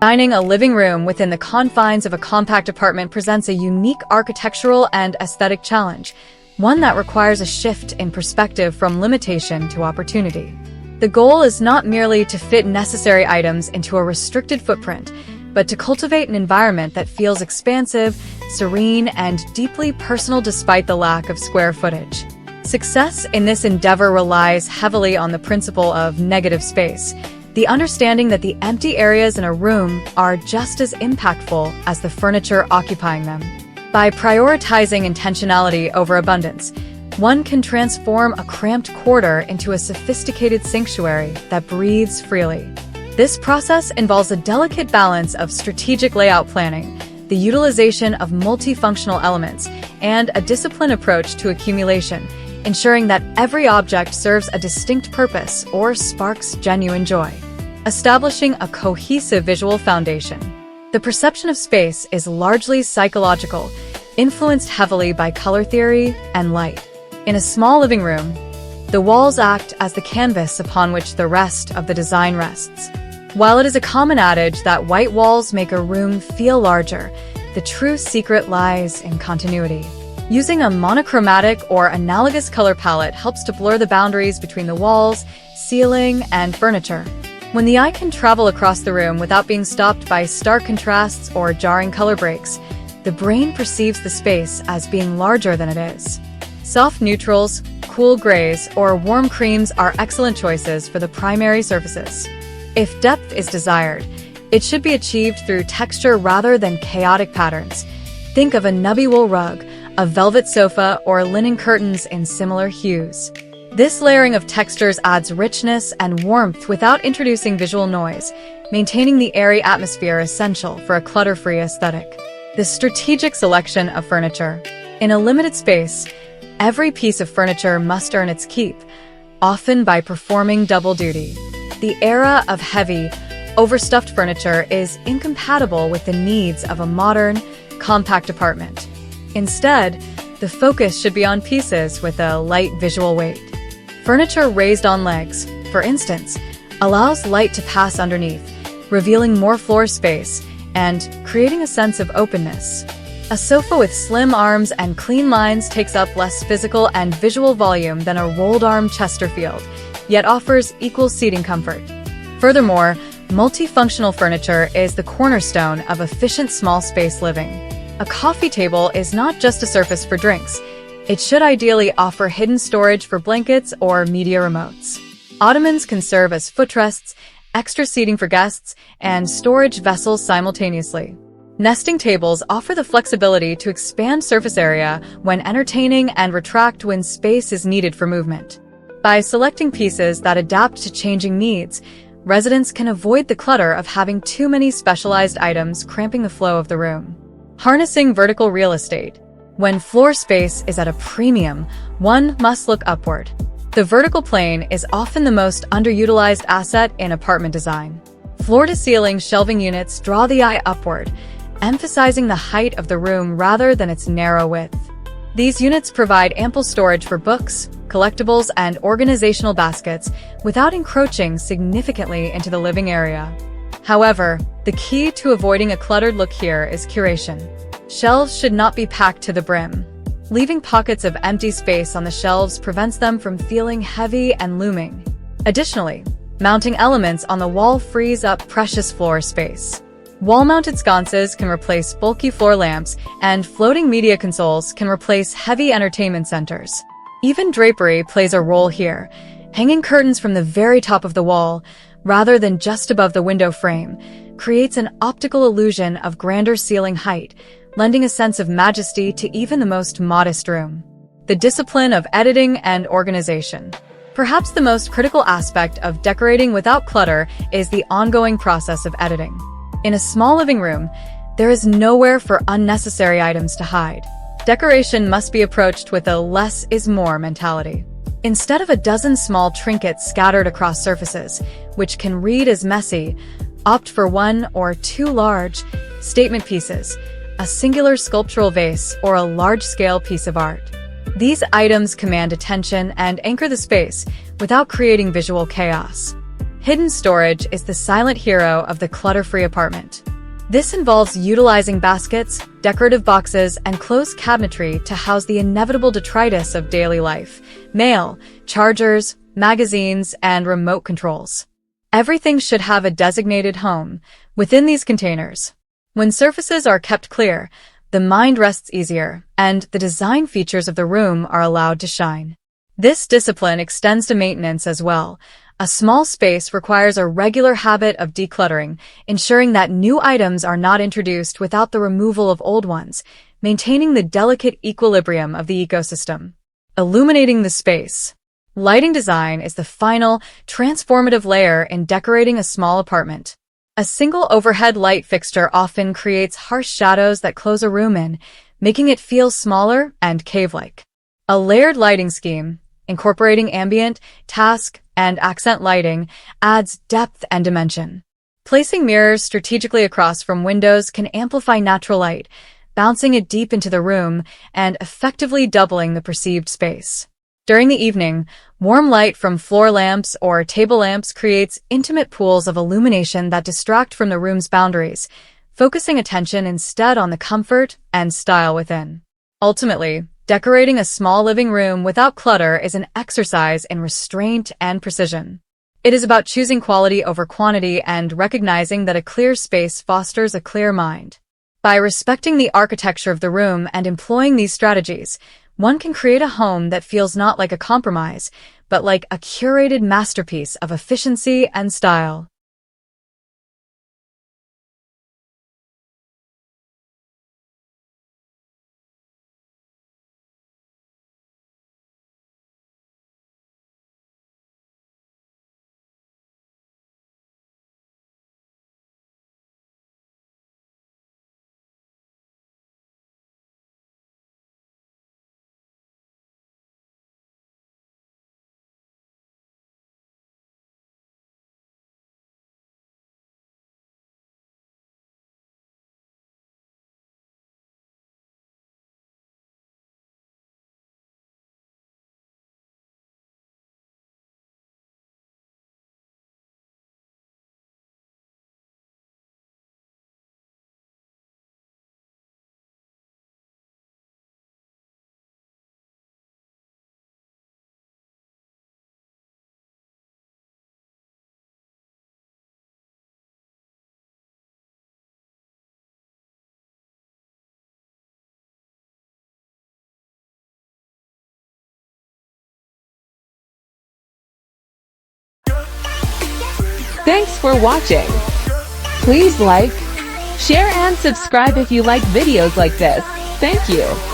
Designing a living room within the confines of a compact apartment presents a unique architectural and aesthetic challenge, one that requires a shift in perspective from limitation to opportunity. The goal is not merely to fit necessary items into a restricted footprint, but to cultivate an environment that feels expansive, serene, and deeply personal despite the lack of square footage. Success in this endeavor relies heavily on the principle of negative space, the understanding that the empty areas in a room are just as impactful as the furniture occupying them. By prioritizing intentionality over abundance, one can transform a cramped quarter into a sophisticated sanctuary that breathes freely. This process involves a delicate balance of strategic layout planning, the utilization of multifunctional elements, and a disciplined approach to accumulation, ensuring that every object serves a distinct purpose or sparks genuine joy. Establishing a cohesive visual foundation. The perception of space is largely psychological, influenced heavily by color theory and light. In a small living room, the walls act as the canvas upon which the rest of the design rests. While it is a common adage that white walls make a room feel larger, the true secret lies in continuity. Using a monochromatic or analogous color palette helps to blur the boundaries between the walls, ceiling, and furniture. When the eye can travel across the room without being stopped by stark contrasts or jarring color breaks, the brain perceives the space as being larger than it is. Soft neutrals, cool grays, or warm creams are excellent choices for the primary surfaces. If depth is desired, it should be achieved through texture rather than chaotic patterns. Think of a nubby wool rug, a velvet sofa, or linen curtains in similar hues. This layering of textures adds richness and warmth without introducing visual noise, maintaining the airy atmosphere essential for a clutter-free aesthetic. The strategic selection of furniture. In a limited space, every piece of furniture must earn its keep, often by performing double duty. The era of heavy, overstuffed furniture is incompatible with the needs of a modern, compact apartment. Instead, the focus should be on pieces with a light visual weight. Furniture raised on legs, for instance, allows light to pass underneath, revealing more floor space and creating a sense of openness. A sofa with slim arms and clean lines takes up less physical and visual volume than a rolled-arm Chesterfield, yet offers equal seating comfort. Furthermore, multifunctional furniture is the cornerstone of efficient small-space living. A coffee table is not just a surface for drinks. It should ideally offer hidden storage for blankets or media remotes. Ottomans can serve as footrests, extra seating for guests, and storage vessels simultaneously. Nesting tables offer the flexibility to expand surface area when entertaining and retract when space is needed for movement. By selecting pieces that adapt to changing needs, residents can avoid the clutter of having too many specialized items cramping the flow of the room. Harnessing vertical real estate. When floor space is at a premium, one must look upward. The vertical plane is often the most underutilized asset in apartment design. Floor-to-ceiling shelving units draw the eye upward, emphasizing the height of the room rather than its narrow width. These units provide ample storage for books, collectibles, and organizational baskets without encroaching significantly into the living area. However, the key to avoiding a cluttered look here is curation. Shelves should not be packed to the brim. Leaving pockets of empty space on the shelves prevents them from feeling heavy and looming. Additionally, mounting elements on the wall frees up precious floor space. Wall-mounted sconces can replace bulky floor lamps, and floating media consoles can replace heavy entertainment centers. Even drapery plays a role here. Hanging curtains from the very top of the wall, rather than just above the window frame, creates an optical illusion of grander ceiling height, lending a sense of majesty to even the most modest room. The discipline of editing and organization. Perhaps the most critical aspect of decorating without clutter is the ongoing process of editing. In a small living room, there is nowhere for unnecessary items to hide. Decoration must be approached with a less is more mentality. Instead of a dozen small trinkets scattered across surfaces, which can read as messy, opt for one or two large statement pieces, a singular sculptural vase, or a large-scale piece of art. These items command attention and anchor the space without creating visual chaos. Hidden storage is the silent hero of the clutter-free apartment. This involves utilizing baskets, decorative boxes, and closed cabinetry to house the inevitable detritus of daily life: mail, chargers, magazines, and remote controls. Everything should have a designated home within these containers. When surfaces are kept clear, the mind rests easier, and the design features of the room are allowed to shine. This discipline extends to maintenance as well. A small space requires a regular habit of decluttering, ensuring that new items are not introduced without the removal of old ones, maintaining the delicate equilibrium of the ecosystem. Illuminating the space. Lighting design is the final, transformative layer in decorating a small apartment. A single overhead light fixture often creates harsh shadows that close a room in, making it feel smaller and cave-like. A layered lighting scheme, incorporating ambient, task, and accent lighting, adds depth and dimension. Placing mirrors strategically across from windows can amplify natural light, bouncing it deep into the room and effectively doubling the perceived space. During the evening, warm light from floor lamps or table lamps creates intimate pools of illumination that distract from the room's boundaries, focusing attention instead on the comfort and style within. Ultimately, decorating a small living room without clutter is an exercise in restraint and precision. It is about choosing quality over quantity and recognizing that a clear space fosters a clear mind. By respecting the architecture of the room and employing these strategies, one can create a home that feels not like a compromise, but like a curated masterpiece of efficiency and style. Thanks for watching. Please like, share and subscribe if you like videos like this. Thank you.